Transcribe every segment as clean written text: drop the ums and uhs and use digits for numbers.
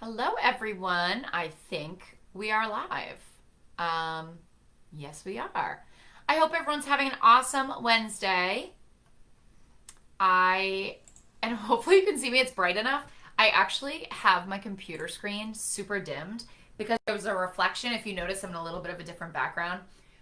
Hello, everyone. I think we are live. Yes, we are. I hope everyone's having an awesome Wednesday. And hopefully you can see me, it's bright enough. I actually have my computer screen super dimmed because there was a reflection. If you notice, I'm in a little bit of a different background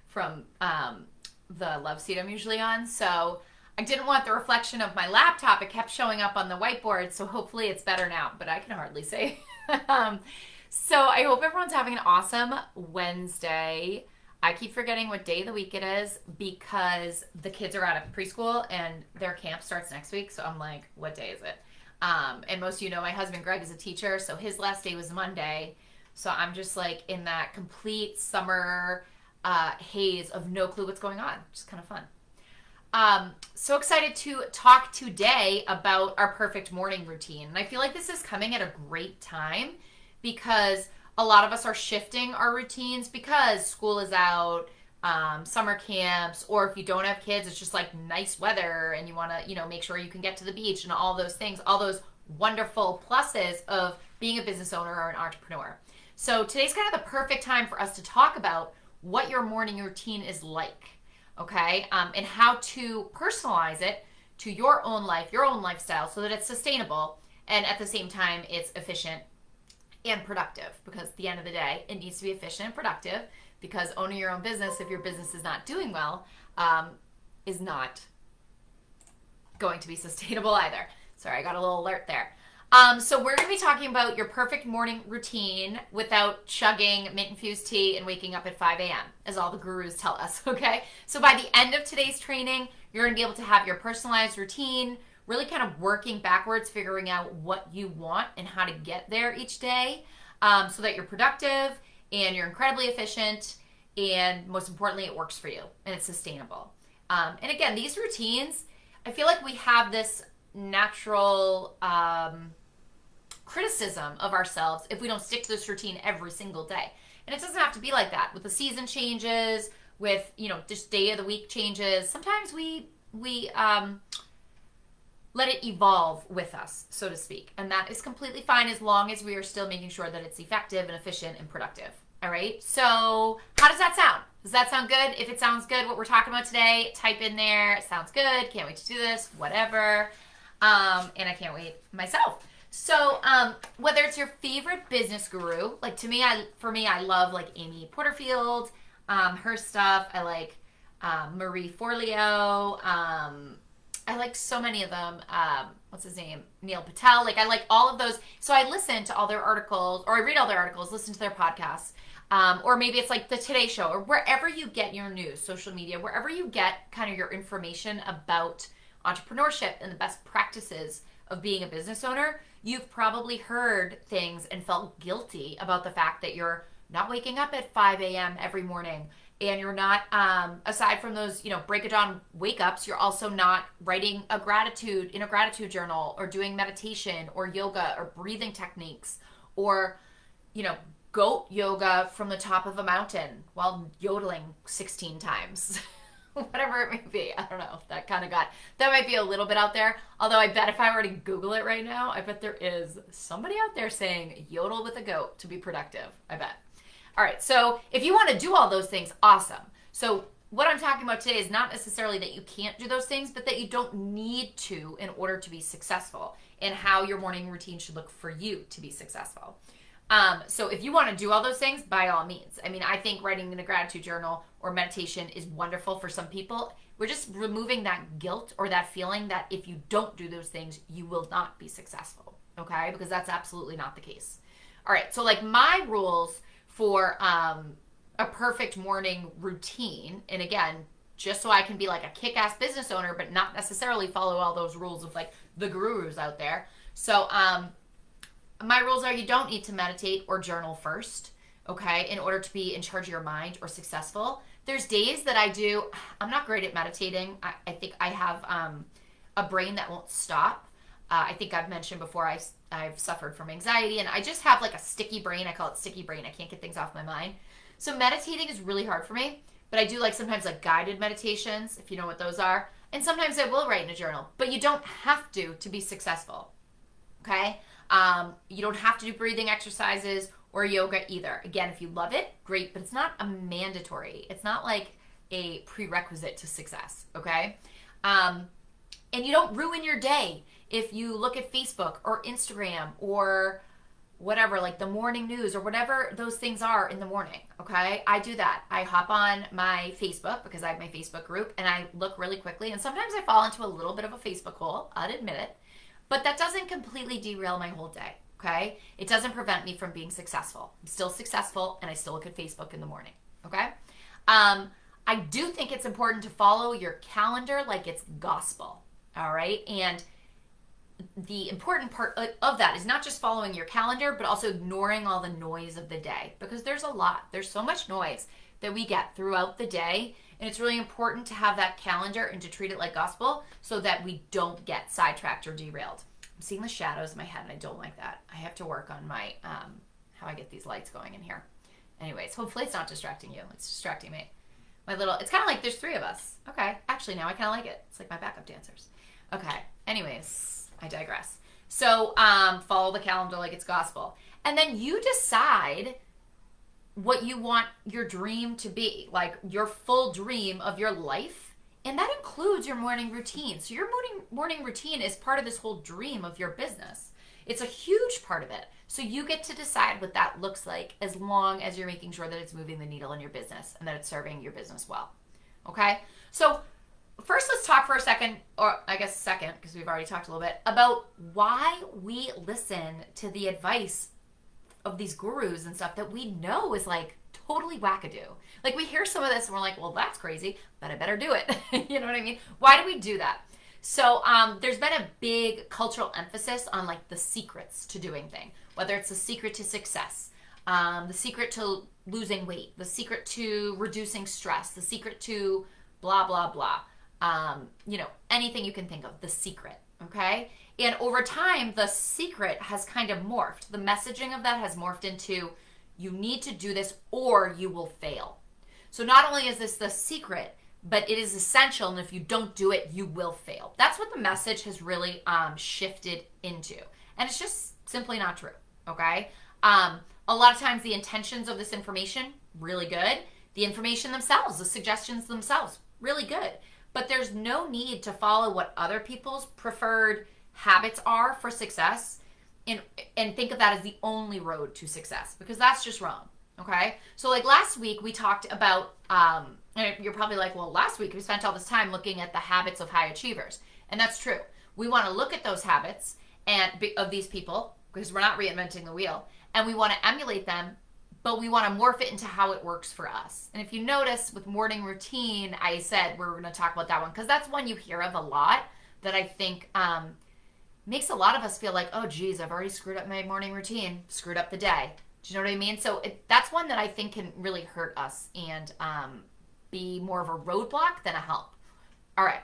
from the love seat I'm usually on. So I didn't want the reflection of my laptop. It kept showing up on the whiteboard, so hopefully it's better now, but I can hardly say. um, so I hope everyone's having an awesome Wednesday. I keep forgetting what day of the week it is because the kids are out of preschool and their camp starts next week. So I'm like, what day is it? And most of you know my husband Greg is a teacher, so his last day was Monday. So I'm just like in that complete summer haze of no clue what's going on. Just kind of fun. So excited to talk today about our perfect morning routine. And I feel like this is coming at a great time because a lot of us are shifting our routines because school is out, summer camps, or if you don't have kids, it's just like nice weather and you want to, make sure you can get to the beach and all those things, all those wonderful pluses of being a business owner or an entrepreneur. So today's kind of the perfect time for us to talk about what your morning routine is like. Okay, and how to personalize it to your own life, your own lifestyle, so that it's sustainable and at the same time it's efficient and productive. Because at the end of the day, it needs to be efficient and productive because owning your own business, if your business is not doing well, is not going to be sustainable either. Sorry, I got a little alert there. So we're going to be talking about your perfect morning routine without chugging mint-infused tea and waking up at 5 a.m., as all the gurus tell us, okay? So by the end of today's training, you're going to be able to have your personalized routine, really kind of working backwards, figuring out what you want and how to get there each day, so that you're productive and you're incredibly efficient, and most importantly, it works for you and it's sustainable. And again, these routines, I feel like we have this natural criticism of ourselves if we don't stick to this routine every single day. And it doesn't have to be like that. With the season changes, with, just day of the week changes, sometimes we let it evolve with us, so to speak. And that is completely fine as long as we are still making sure that it's effective and efficient and productive. All right? So how does that sound? Does that sound good? If it sounds good, what we're talking about today, type in there. It sounds good. Can't wait to do this. Whatever. And I can't wait myself. So whether it's your favorite business guru, like for me, I love like Amy Porterfield, her stuff. I like Marie Forleo. I like so many of them. What's his name? Neil Patel. Like I like all of those. So I listen to all their articles, or I read all their articles, listen to their podcasts. Or maybe it's like the Today Show, or wherever you get your news, social media, wherever you get kind of your information about entrepreneurship and the best practices of being a business owner. You've probably heard things and felt guilty about the fact that you're not waking up at 5 a.m. every morning, and you're not, aside from those, break of dawn wake ups, you're also not writing in a gratitude journal, or doing meditation or yoga or breathing techniques, or, goat yoga from the top of a mountain while yodeling 16 times. Whatever it may be. I don't know. That might be a little bit out there. Although I bet if I were to Google it right now, I bet there is somebody out there saying yodel with a goat to be productive. I bet. All right. So if you want to do all those things, awesome. So what I'm talking about today is not necessarily that you can't do those things, but that you don't need to in order to be successful, and how your morning routine should look for you to be successful. So if you want to do all those things, by all means. I mean, I think writing in a gratitude journal or meditation is wonderful for some people. We're just removing that guilt or that feeling that if you don't do those things, you will not be successful. Okay? Because that's absolutely not the case. All right. So like my rules for a perfect morning routine, and again, just so I can be like a kick-ass business owner, but not necessarily follow all those rules of like the gurus out there. So, my rules are you don't need to meditate or journal first, okay, in order to be in charge of your mind or successful. There's days that I'm not great at meditating. I think I have a brain that won't stop. I think I've mentioned before I've suffered from anxiety, and I just have like a sticky brain. I call it sticky brain. I can't get things off my mind. So meditating is really hard for me, but I do like sometimes like guided meditations, if you know what those are. And sometimes I will write in a journal, but you don't have to be successful, okay? You don't have to do breathing exercises or yoga either. Again, if you love it, great, but it's not a mandatory. It's not like a prerequisite to success, okay? And you don't ruin your day if you look at Facebook or Instagram or whatever, like the morning news or whatever those things are in the morning, okay? I do that. I hop on my Facebook because I have my Facebook group and I look really quickly, and sometimes I fall into a little bit of a Facebook hole, I'd admit it, but that doesn't completely derail my whole day, okay? It doesn't prevent me from being successful. I'm still successful and I still look at Facebook in the morning, okay? I do think it's important to follow your calendar like it's gospel, all right? And the important part of that is not just following your calendar, but also ignoring all the noise of the day, because there's a lot. There's so much noise that we get throughout the day, and it's really important to have that calendar and to treat it like gospel so that we don't get sidetracked or derailed. I'm seeing the shadows in my head, and I don't like that. I have to work on my how I get these lights going in here. Anyways, hopefully it's not distracting you. It's distracting me. My little, it's kind of like there's three of us. Okay, actually now I kind of like it. It's like my backup dancers. Okay, anyways, I digress. So follow the calendar like it's gospel. And then you decide what you want your dream to be, like your full dream of your life. And that includes your morning routine. So your morning routine is part of this whole dream of your business. It's a huge part of it. So you get to decide what that looks like as long as you're making sure that it's moving the needle in your business and that it's serving your business well. Okay? So first, let's talk for a second, or I guess second, because we've already talked a little bit, about why we listen to the advice of these gurus and stuff that we know is like totally wackadoo. Like we hear some of this and we're like, well, that's crazy, but I better do it. You know what I mean? Why do we do that? So there's been a big cultural emphasis on like the secrets to doing things, whether it's the secret to success, the secret to losing weight, the secret to reducing stress, the secret to blah, blah, blah. You know, anything you can think of, the secret, okay? And over time, the secret has kind of morphed. The messaging of that has morphed into, you need to do this or you will fail. So not only is this the secret, but it is essential, and if you don't do it, you will fail. That's what the message has really shifted into. And it's just simply not true, okay? A lot of times the intentions of this information, really good. The information themselves, the suggestions themselves, really good. But there's no need to follow what other people's preferred habits are for success and think of that as the only road to success, because that's just wrong, okay? So like last week we talked about, and you're probably like, well, last week we spent all this time looking at the habits of high achievers. And that's true. We want to look at those habits and of these people, because we're not reinventing the wheel, and we want to emulate them, but we want to morph it into how it works for us. And if you notice with morning routine, I said we're going to talk about that one because that's one you hear of a lot that I think makes a lot of us feel like, oh, geez, I've already screwed up my morning routine, screwed up the day. Do you know what I mean? So that's one that I think can really hurt us and be more of a roadblock than a help. All right.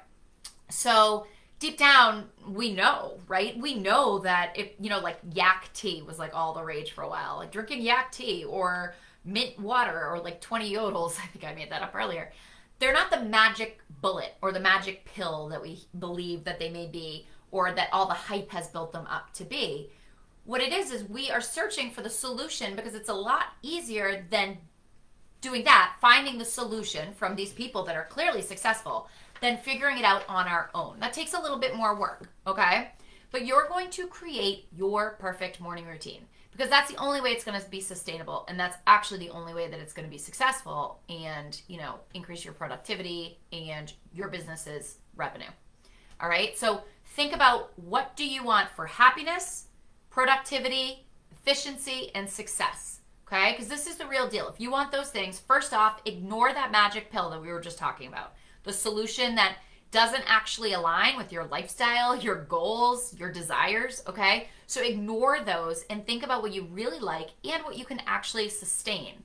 So deep down, we know, right? We know that if, you know, like yak tea was like all the rage for a while, like drinking yak tea or mint water or like 20 yodels. I think I made that up earlier. They're not the magic bullet or the magic pill that we believe that they may be, or that all the hype has built them up to be. What it is we are searching for the solution because it's a lot easier than doing that, finding the solution from these people that are clearly successful, than figuring it out on our own. That takes a little bit more work, okay? But you're going to create your perfect morning routine because that's the only way it's going to be sustainable, and that's actually the only way that it's going to be successful and, you know, increase your productivity and your business's revenue. All right? So think about, what do you want for happiness, productivity, efficiency, and success? Okay? Because this is the real deal. If you want those things, first off, ignore that magic pill that we were just talking about. The solution that doesn't actually align with your lifestyle, your goals, your desires, okay? So ignore those and think about what you really like and what you can actually sustain,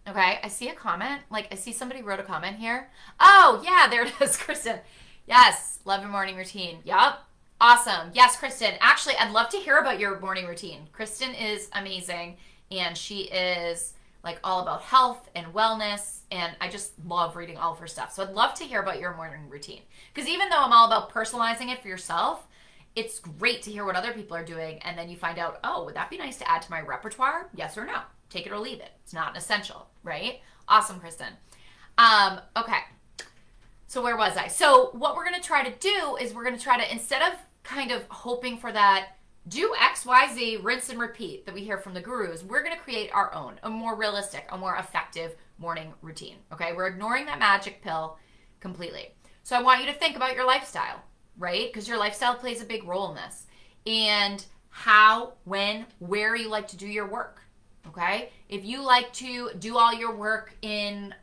okay? I see a comment. Like, I see somebody wrote a comment here. Oh, yeah, there it is, Kristen. Yes, love your morning routine. Yup. Awesome. Yes, Kristen. Actually, I'd love to hear about your morning routine. Kristen is amazing, and she is like all about health and wellness, and I just love reading all of her stuff. So I'd love to hear about your morning routine. Because even though I'm all about personalizing it for yourself, it's great to hear what other people are doing, and then you find out, oh, would that be nice to add to my repertoire? Yes or no? Take it or leave it. It's not an essential, right? Awesome, Kristen. Okay. So where was I? So what we're going to try to do is we're going to try to, instead of kind of hoping for that, do X, Y, Z, rinse and repeat that we hear from the gurus, we're going to create our own, a more realistic, a more effective morning routine. Okay? We're ignoring that magic pill completely. So I want you to think about your lifestyle, right? Because your lifestyle plays a big role in this. And how, when, where you like to do your work. Okay? If you like to do all your work in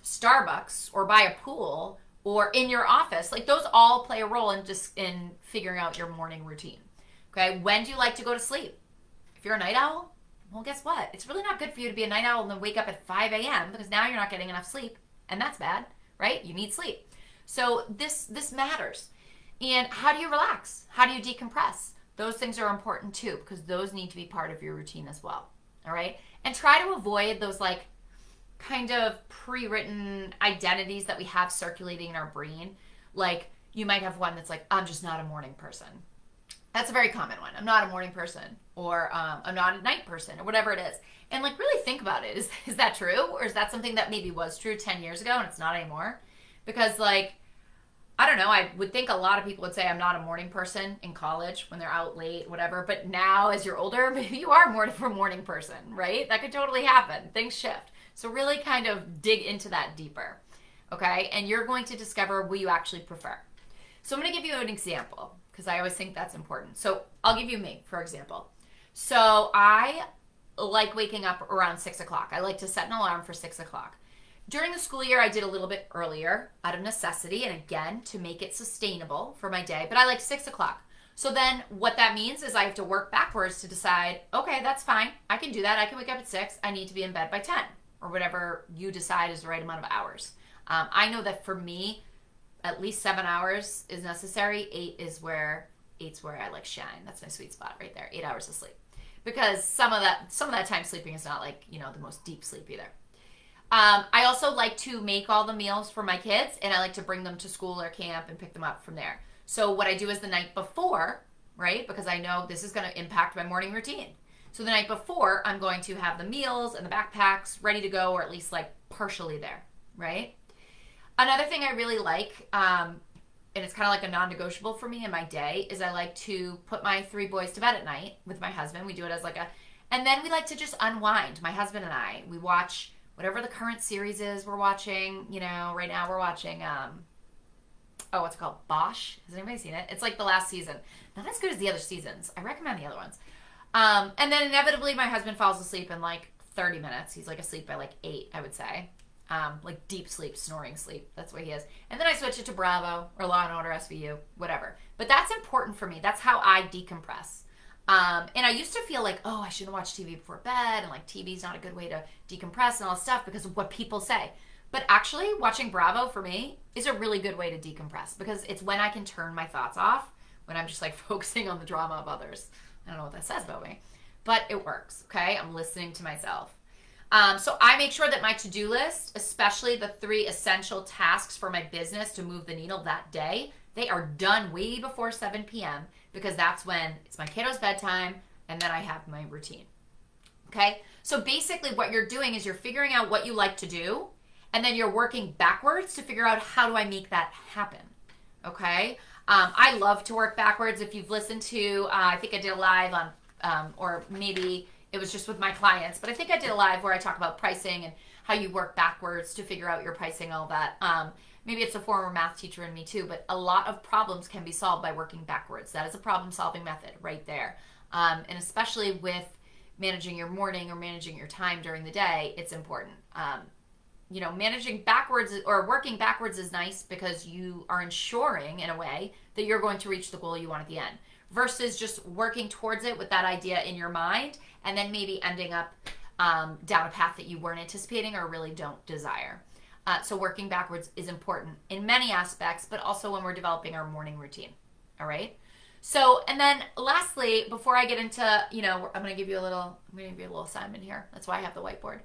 Starbucks or by a pool or in your office, like those all play a role in just in figuring out your morning routine. Okay? When do you like to go to sleep? If you're a night owl, well, guess what? It's really not good for you to be a night owl and then wake up at 5 a.m. because now you're not getting enough sleep, and that's bad, right? You need sleep. So this matters. And how do you relax? How do you decompress? Those things are important too, because those need to be part of your routine as well. All right? And try to avoid those like kind of pre-written identities that we have circulating in our brain. Like you might have one that's like, I'm just not a morning person. That's a very common one. I'm not a morning person, or I'm not a night person, or whatever it is. And like really think about it. Is that true? Or is that something that maybe was true 10 years ago and it's not anymore? Because like, I don't know, I would think a lot of people would say I'm not a morning person in college when they're out late, whatever. But now as you're older, maybe you are more of a morning person, right? That could totally happen. Things shift. So really kind of dig into that deeper, okay? And you're going to discover what you actually prefer. So I'm going to give you an example because I always think that's important. So I'll give you me, for example. So I like waking up around 6 o'clock. I like to set an alarm for 6 o'clock. During the school year, I did a little bit earlier out of necessity and again, to make it sustainable for my day, but I like 6 o'clock. So then what that means is I have to work backwards to decide, okay, that's fine. I can do that. I can wake up at 6. I need to be in bed by 10 or whatever you decide is the right amount of hours. I know that for me, at least 7 hours is necessary. 8's where I like shine. That's my sweet spot right there. 8 hours of sleep. Because some of that time sleeping is not like, you know, the most deep sleep either. I also like to make all the meals for my kids, and I like to bring them to school or camp and pick them up from there. So what I do is the night before, right, because I know this is going to impact my morning routine. So the night before, I'm going to have the meals and the backpacks ready to go, or at least like partially there, right? Another thing I really like, and it's kind of like a non-negotiable for me in my day, is I like to put my 3 boys to bed at night with my husband. We do it as like and then we like to just unwind. My husband and I, we watch whatever the current series is we're watching. You know, right now we're watching, what's it called? Bosch. Has anybody seen it? It's like the last season. Not as good as the other seasons. I recommend the other ones. And then inevitably my husband falls asleep in like 30 minutes. He's like asleep by like 8, I would say. Like deep sleep, snoring sleep. That's what he is. And then I switch it to Bravo or Law and Order SVU, whatever. But that's important for me. That's how I decompress. And I used to feel like, oh, I shouldn't watch TV before bed, and like TV's not a good way to decompress and all that stuff because of what people say. But actually, watching Bravo for me is a really good way to decompress because it's when I can turn my thoughts off, when I'm just like focusing on the drama of others. I don't know what that says about me, but it works, okay? I'm listening to myself. So I make sure that my to-do list, especially the 3 essential tasks for my business to move the needle that day, they are done way before 7 p.m. because that's when it's my kiddo's bedtime and then I have my routine. Okay? So basically what you're doing is you're figuring out what you like to do and then you're working backwards to figure out how do I make that happen. Okay? I love to work backwards. If you've listened to, I think I did a live on, or maybe it was just with my clients, but I think I did a live where I talk about pricing and how you work backwards to figure out your pricing, all that. Maybe it's a former math teacher in me too, but a lot of problems can be solved by working backwards. That is a problem-solving method right there. And especially with managing your morning or managing your time during the day, it's important. You know, managing backwards or working backwards is nice because you are ensuring in a way that you're going to reach the goal you want at the end versus just working towards it with that idea in your mind and then maybe ending up down a path that you weren't anticipating or really don't desire. So working backwards is important in many aspects, but also when we're developing our morning routine. All right. So, and then lastly, before I get into, you know, I'm going to give you a little assignment here. That's why I have the whiteboard.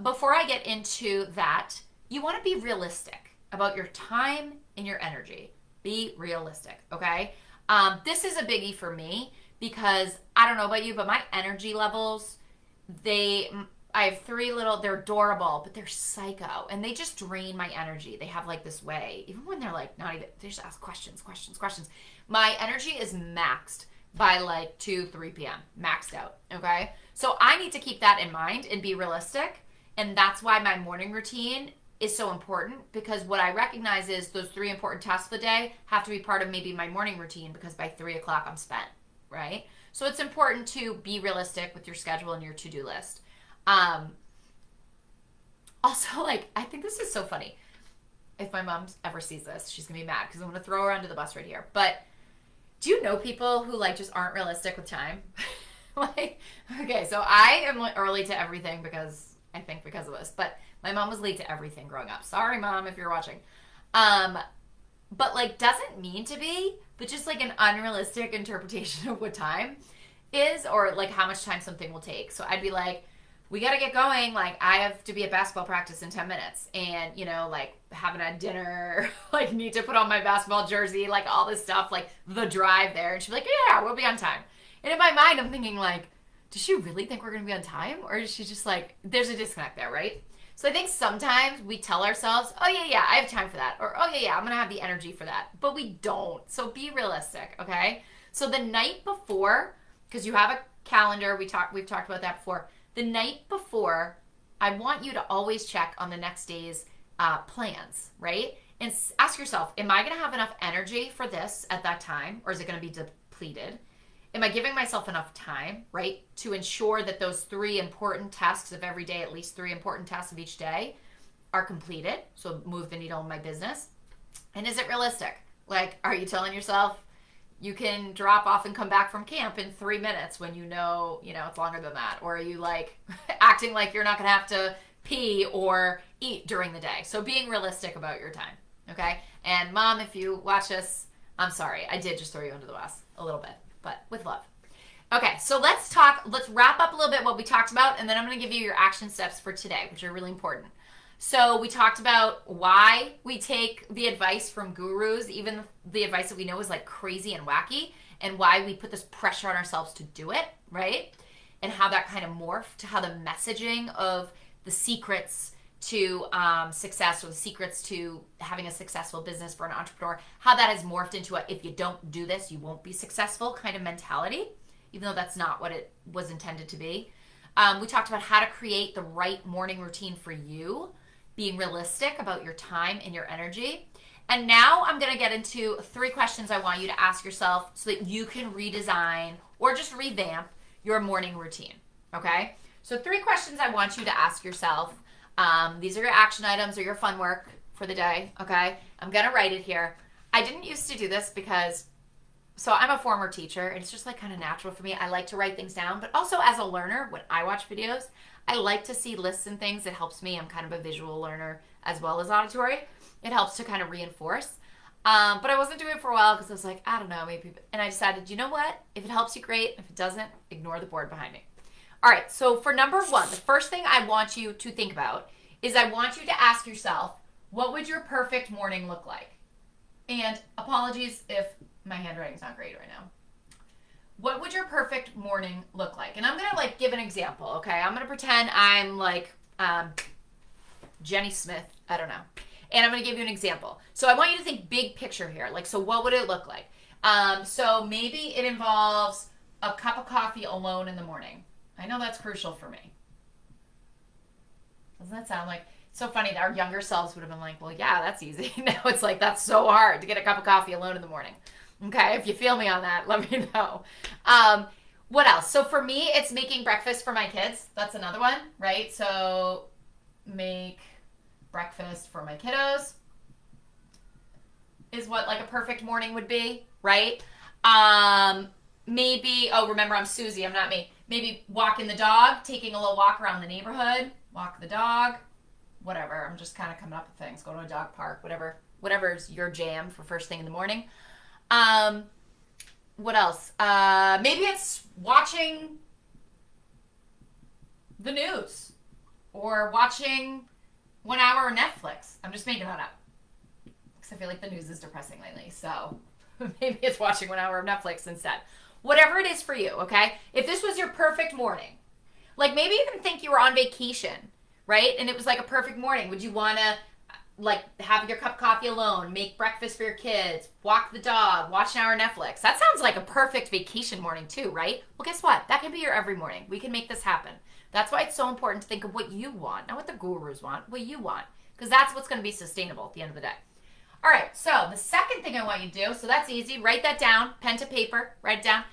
Before I get into that, you want to be realistic about your time and your energy. Be realistic, okay? This is a biggie for me because I don't know about you, but my energy levels, I have three little, they're adorable, but they're psycho and they just drain my energy. They have like this way, even when they're like not even, they just ask questions. My energy is maxed by like 2, 3 p.m. maxed out, okay? So I need to keep that in mind and be realistic. And that's why my morning routine is so important, because what I recognize is those 3 important tasks of the day have to be part of maybe my morning routine, because by 3 o'clock I'm spent, right? So it's important to be realistic with your schedule and your to-do list. Also, like, I think this is so funny. If my mom ever sees this, she's gonna be mad because I'm gonna throw her under the bus right here. But do you know people who like just aren't realistic with time? Like, okay, so I am early to everything because of this, but my mom was late to everything growing up. Sorry, Mom, if you're watching. But like, doesn't mean to be, but just like an unrealistic interpretation of what time is, or like how much time something will take. So I'd be like, we got to get going. Like, I have to be at basketball practice in 10 minutes and, you know, like haven't had dinner, like need to put on my basketball jersey, like all this stuff, like the drive there. And she'd be like, yeah, we'll be on time. And in my mind, I'm thinking like, does she really think we're going to be on time? Or is she just like, there's a disconnect there, right? So I think sometimes we tell ourselves, oh yeah, I have time for that. Or, oh yeah, I'm going to have the energy for that. But we don't. So be realistic, okay? So the night before, because you have a calendar, we've talked about that before. The night before, I want you to always check on the next day's plans, right? And ask yourself, am I going to have enough energy for this at that time? Or is it going to be depleted? Am I giving myself enough time, right, to ensure that those 3 important tasks of every day, at least 3 important tasks of each day, are completed? So move the needle in my business. And is it realistic? Like, are you telling yourself you can drop off and come back from camp in 3 minutes when you know it's longer than that? Or are you like acting like you're not going to have to pee or eat during the day? So being realistic about your time, okay? And Mom, if you watch this, I'm sorry. I did just throw you under the bus a little bit, but with love. Okay, so let's wrap up a little bit what we talked about, and then I'm going to give you your action steps for today, which are really important. So we talked about why we take the advice from gurus, even the advice that we know is like crazy and wacky, and why we put this pressure on ourselves to do it, right? And how that kind of morphed to how the messaging of the secrets to success, or the secrets to having a successful business for an entrepreneur, how that has morphed into a, if you don't do this, you won't be successful kind of mentality, even though that's not what it was intended to be. We talked about how to create the right morning routine for you, being realistic about your time and your energy. And now I'm going to get into 3 questions I want you to ask yourself so that you can redesign or just revamp your morning routine, okay? So 3 questions I want you to ask yourself. These are your action items or your fun work for the day, okay? I'm going to write it here. I didn't used to do this because, so I'm a former teacher, and it's just like kind of natural for me. I like to write things down, but also as a learner, when I watch videos, I like to see lists and things. It helps me. I'm kind of a visual learner as well as auditory. It helps to kind of reinforce. But I wasn't doing it for a while because I was like, I don't know, maybe. And I decided, you know what? If it helps you, great. If it doesn't, ignore the board behind me. All right, so for number 1, the first thing I want you to think about is I want you to ask yourself, what would your perfect morning look like? And apologies if my handwriting's not great right now. What would your perfect morning look like? And I'm going to like give an example, okay? I'm going to pretend I'm like Jenny Smith, I don't know. And I'm going to give you an example. So I want you to think big picture here. Like, so what would it look like? So maybe it involves a cup of coffee alone in the morning. I know that's crucial for me. Doesn't that sound like, so funny that our younger selves would have been like, well, yeah, that's easy. Now it's like, that's so hard to get a cup of coffee alone in the morning. Okay, if you feel me on that, let me know. What else? So for me, it's making breakfast for my kids. That's another one, right? So make breakfast for my kiddos is what like a perfect morning would be, right? Maybe, oh, remember I'm Susie, I'm not me. Maybe walking the dog, taking a little walk around the neighborhood, walk the dog, whatever. I'm just kind of coming up with things. Go to a dog park, whatever's your jam for first thing in the morning. What else? Maybe it's watching the news or watching 1 hour of Netflix. I'm just making that up. I feel like the news is depressing lately. So maybe it's watching 1 hour of Netflix instead. Whatever it is for you, okay? If this was your perfect morning, like maybe even think you were on vacation, right? And it was like a perfect morning. Would you want to like have your cup of coffee alone, make breakfast for your kids, walk the dog, watch an hour of Netflix? That sounds like a perfect vacation morning too, right? Well, guess what? That can be your every morning. We can make this happen. That's why it's so important to think of what you want, not what the gurus want, what you want, because that's what's going to be sustainable at the end of the day. All right, so the second thing I want you to do, so that's easy. Write that down, pen to paper, write it down.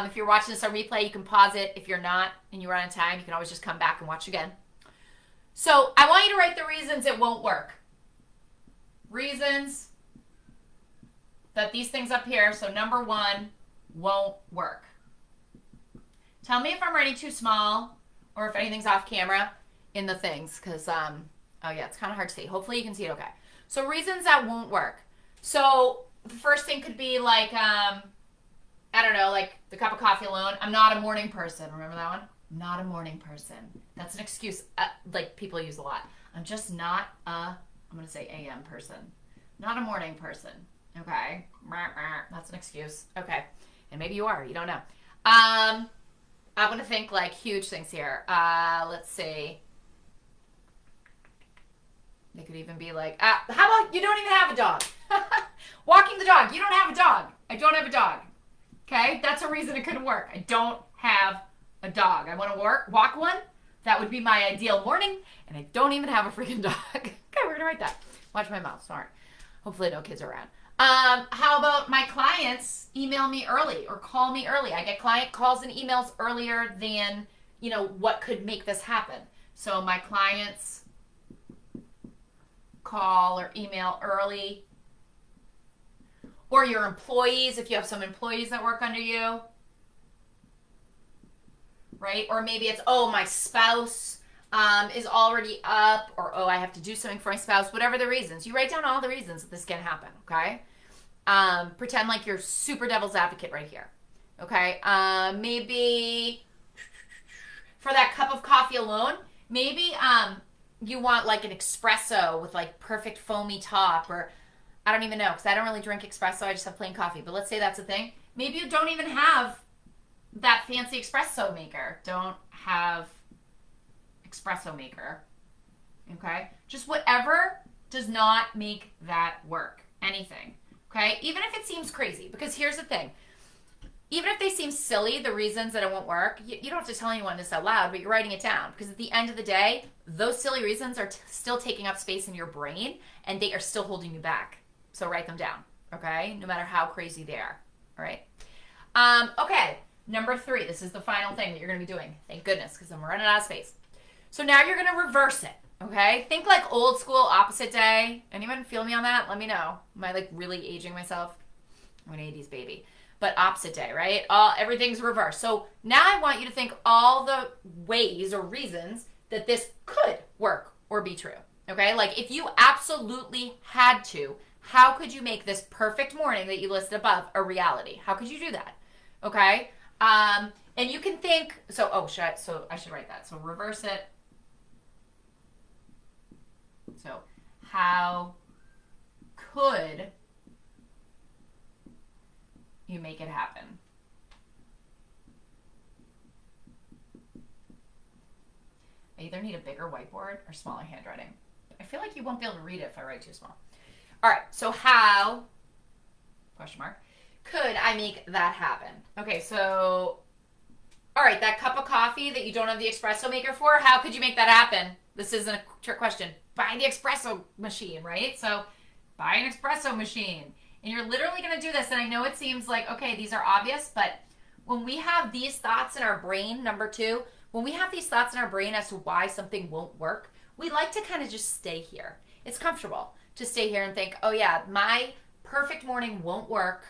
If you're watching this on replay, you can pause it. If you're not and you run out of time, you can always just come back and watch again. So I want you to write the reasons it won't work. Reasons that these things up here, so number 1, won't work. Tell me if I'm writing too small or if anything's off camera in the things, because, oh yeah, it's kind of hard to see. Hopefully you can see it okay. So reasons that won't work. So the first thing could be like, I don't know, like the cup of coffee alone. I'm not a morning person. Remember that one? I'm not a morning person. That's an excuse like people use a lot. I'm just not a, I'm going to say AM person. Not a morning person. Okay. That's an excuse. Okay. And maybe you are. You don't know. I'm going to think like huge things here. Let's see. They could even be like, how about you don't even have a dog? Walking the dog. You don't have a dog. I don't have a dog. Okay? That's a reason it couldn't work. I don't have a dog. I want to walk one. That would be my ideal morning. And I don't even have a freaking dog. Okay, we're going to write that. Watch my mouth. Smart. Hopefully no kids are around. How about my clients email me early or call me early? I get client calls and emails earlier than, you know, what could make this happen. So my clients call or email early. Or your employees, if you have some employees that work under you. Right? Or maybe it's, oh, my spouse is already up, or oh, I have to do something for my spouse, whatever the reasons. You write down all the reasons that this can happen, okay? Pretend like you're super devil's advocate right here, okay? Maybe for that cup of coffee alone, maybe you want like an espresso with like perfect foamy top, or I don't even know, because I don't really drink espresso, I just have plain coffee, but let's say that's a thing. Maybe you don't even have that fancy espresso maker. Don't have espresso maker. Okay? Just whatever does not make that work. Anything. Okay? Even if it seems crazy. Because here's the thing. Even if they seem silly, the reasons that it won't work, you don't have to tell anyone this out loud, but you're writing it down. Because at the end of the day, those silly reasons are still taking up space in your brain, and they are still holding you back. So write them down. Okay? No matter how crazy they are. All right? Okay. Number 3, this is the final thing that you're going to be doing. Thank goodness, because I'm running out of space. So now you're going to reverse it, okay? Think like old school opposite day. Anyone feel me on that? Let me know. Am I like really aging myself? I'm an 80s baby. But opposite day, right? Everything's reversed. So now I want you to think all the ways or reasons that this could work or be true, okay? Like if you absolutely had to, how could you make this perfect morning that you listed above a reality? How could you do that, okay? And you can think, so I should write that. So reverse it. So how could you make it happen? I either need a bigger whiteboard or smaller handwriting. I feel like you won't be able to read it if I write too small. All right, so how, question mark, could I make that happen? Okay, so, all right, that cup of coffee that you don't have the espresso maker for, how could you make that happen? This isn't a trick question. Buy the espresso machine, right? So buy an espresso machine. And you're literally going to do this. And I know it seems like, okay, these are obvious, but when we have these thoughts in our brain, number 2, when we have these thoughts in our brain as to why something won't work, we like to kind of just stay here. It's comfortable to stay here and think, oh yeah, my perfect morning won't work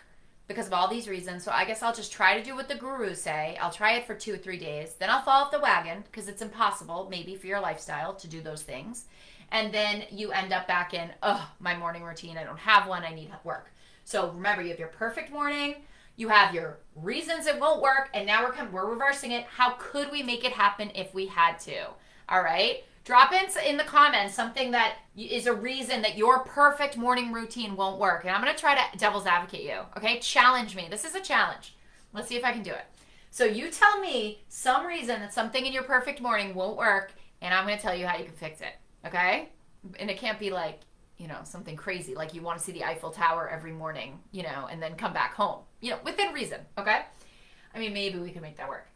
because of all these reasons. So I guess I'll just try to do what the gurus say. I'll try it for 2 or 3 days. Then I'll fall off the wagon because it's impossible, maybe for your lifestyle, to do those things. And then you end up back in, oh, my morning routine, I don't have one, I need work. So remember, you have your perfect morning, you have your reasons it won't work, and now we're reversing it. How could we make it happen if we had to? All right. Drop in the comments something that is a reason that your perfect morning routine won't work. And I'm going to try to devil's advocate you. Okay. Challenge me. This is a challenge. Let's see if I can do it. So you tell me some reason that something in your perfect morning won't work, and I'm going to tell you how you can fix it. Okay. And it can't be like, you know, something crazy. Like you want to see the Eiffel Tower every morning, you know, and then come back home, you know, within reason. Okay. I mean, maybe we can make that work.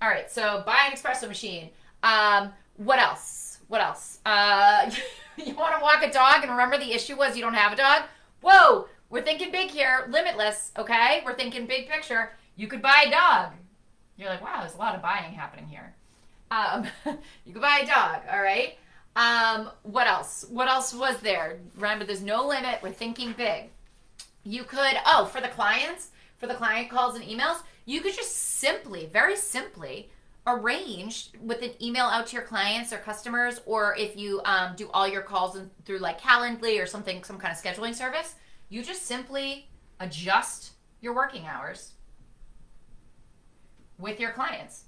All right. So buy an espresso machine. What else? What else? You want to walk a dog, and remember the issue was you don't have a dog? Whoa, we're thinking big here, limitless, okay? We're thinking big picture. You could buy a dog. You're like, wow, there's a lot of buying happening here. You could buy a dog, all right? What else? What else was there? Remember, there's no limit. We're thinking big. You could, for the clients, for the client calls and emails, you could just simply, very simply, arrange with an email out to your clients or customers, or if you do all your calls through like Calendly or something, some kind of scheduling service, you just simply adjust your working hours with your clients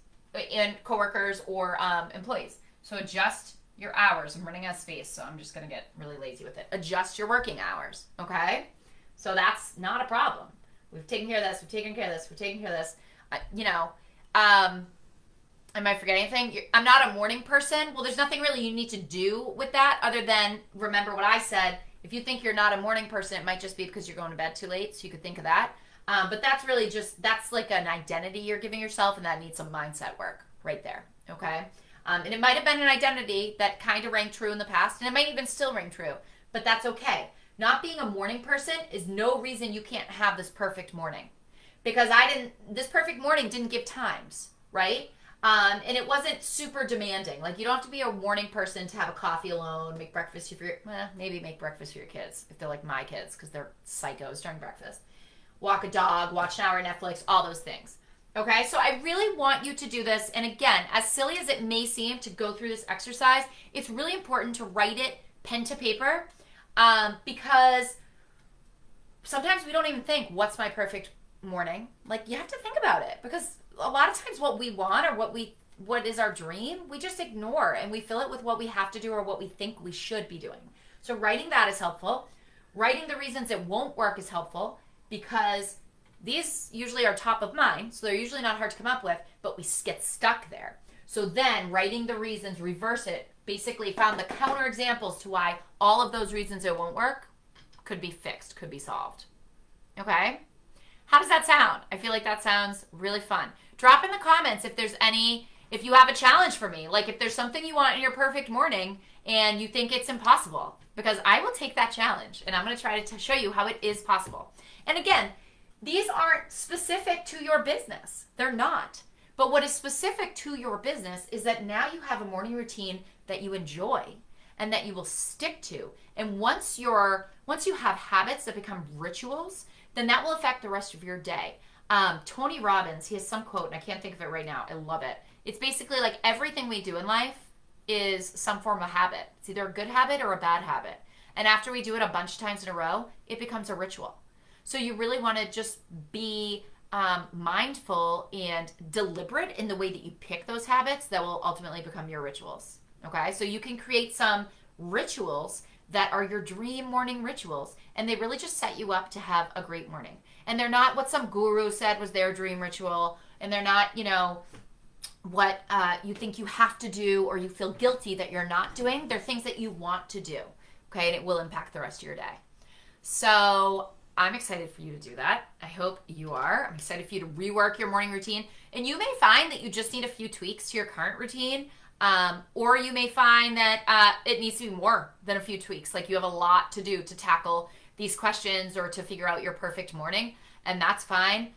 and coworkers or employees. So adjust your hours. I'm running out of space, so I'm just going to get really lazy with it. Adjust your working hours, okay? So that's not a problem. We've taken care of this. We've taken care of this. We've taken care of this. Am I forgetting anything? I'm not a morning person. Well, there's nothing really you need to do with that other than remember what I said. If you think you're not a morning person, it might just be because you're going to bed too late, so you could think of that. But that's really just, that's like an identity you're giving yourself, and that needs some mindset work right there, okay? And it might have been an identity that kind of rang true in the past, and it might even still ring true, but that's okay. Not being a morning person is no reason you can't have this perfect morning. Because this perfect morning didn't give times, right? And it wasn't super demanding. Like, you don't have to be a morning person to have a coffee alone, make breakfast for maybe make breakfast for your kids, if they're like my kids, because they're psychos during breakfast. Walk a dog, watch an hour of Netflix, all those things. Okay, so I really want you to do this. And again, as silly as it may seem to go through this exercise, it's really important to write it pen to paper, because sometimes we don't even think, what's my perfect morning? Like, you have to think about it, because a lot of times what we want or what is our dream, we just ignore, and we fill it with what we have to do or what we think we should be doing. So writing that is helpful. Writing the reasons it won't work is helpful, because these usually are top of mind, so they're usually not hard to come up with, but we get stuck there. So then writing the reasons, reverse it, basically found the counter examples to why all of those reasons it won't work could be fixed, could be solved. Okay? How does that sound? I feel like that sounds really fun. Drop in the comments if you have a challenge for me, like if there's something you want in your perfect morning and you think it's impossible, because I will take that challenge and I'm going to try to show you how it is possible. And again, these aren't specific to your business. They're not. But what is specific to your business is that now you have a morning routine that you enjoy and that you will stick to. And once you have habits that become rituals, then that will affect the rest of your day. Tony Robbins, he has some quote, and I can't think of it right now. I love it. It's basically like everything we do in life is some form of habit. It's either a good habit or a bad habit. And after we do it a bunch of times in a row, it becomes a ritual. So you really want to just be mindful and deliberate in the way that you pick those habits that will ultimately become your rituals. Okay, so you can create some rituals that are your dream morning rituals, and they really just set you up to have a great morning. And they're not what some guru said was their dream ritual, and they're not, what you think you have to do or you feel guilty that you're not doing. They're things that you want to do, okay, and it will impact the rest of your day. So I'm excited for you to do that. I hope you are. I'm excited for you to rework your morning routine, and you may find that you just need a few tweaks to your current routine. Or you may find that it needs to be more than a few tweaks. Like you have a lot to do to tackle these questions or to figure out your perfect morning, and that's fine.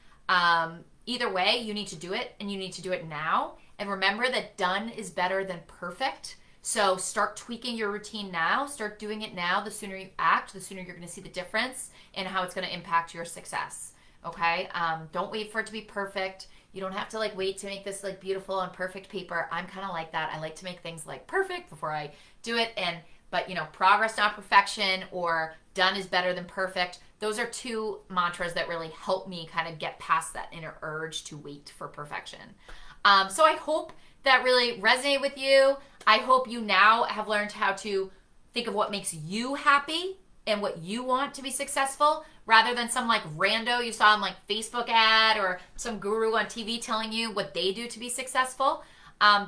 Either way, you need to do it, and you need to do it now. And remember that done is better than perfect. So start tweaking your routine now. Start doing it now. The sooner you act, the sooner you're going to see the difference and how it's going to impact your success. Okay? Don't wait for it to be perfect. You don't have to wait to make this beautiful and perfect paper. I'm kind of like that. I like to make things perfect before I do it. But progress, not perfection, or done is better than perfect. Those are two mantras that really help me kind of get past that inner urge to wait for perfection. So I hope that really resonated with you. I hope you now have learned how to think of what makes you happy and what you want to be successful, rather than some like rando you saw on like Facebook ad or some guru on TV telling you what they do to be successful.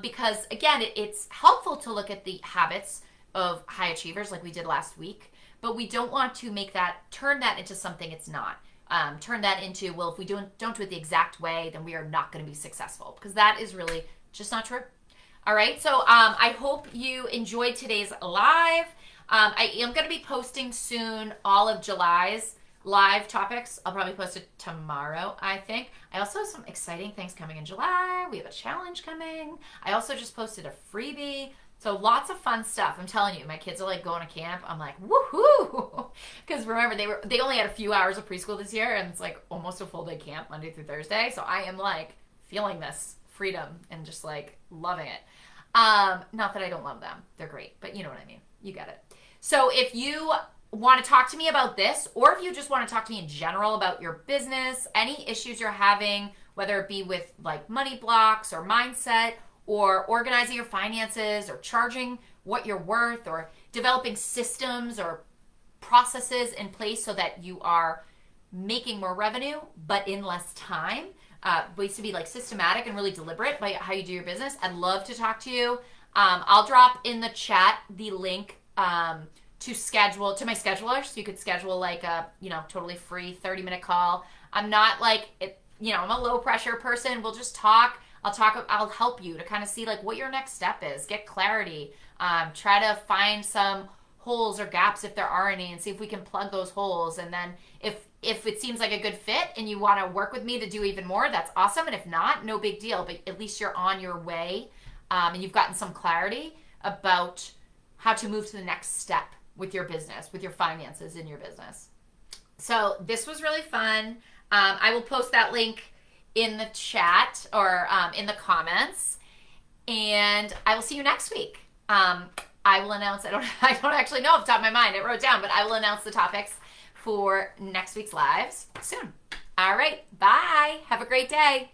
Because again, it's helpful to look at the habits of high achievers like we did last week, but we don't want to turn that into something it's not. Turn that into, well, if we don't do it the exact way, then we are not going to be successful, because that is really just not true. All right, so I hope you enjoyed today's live. I am going to be posting soon all of July's live topics. I'll probably post it tomorrow, I think. I also have some exciting things coming in July. We have a challenge coming. I also just posted a freebie. So lots of fun stuff. I'm telling you, my kids are like going to camp. I'm like, woohoo! Because remember, they only had a few hours of preschool this year, and it's like almost a full day camp Monday through Thursday. So I am like feeling this freedom and just like loving it. Not that I don't love them. They're great, but you know what I mean. You get it. So if you want to talk to me about this, or if you just want to talk to me in general about your business, any issues you're having, whether it be with like money blocks or mindset, or organizing your finances, or charging what you're worth, or developing systems or processes in place so that you are making more revenue but in less time, ways to be like systematic and really deliberate by how you do your business, I'd love to talk to you. I'll drop in the chat the link to my scheduler, so you could schedule like a totally free 30-minute call. I'm not like I'm a low pressure person. We'll just talk. I'll help you to kind of see like what your next step is, get clarity, try to find some holes or gaps if there are any, and see if we can plug those holes. And then if it seems like a good fit and you want to work with me to do even more, that's awesome. And if not, no big deal, but at least you're on your way, and you've gotten some clarity about how to move to the next step with your business, with your finances in your business. So this was really fun. I will post that link in the chat or in the comments, and I will see you next week. I will announce, I don't actually know off the top of my mind, I wrote it down, but I will announce the topics for next week's lives soon. All right, bye. Have a great day.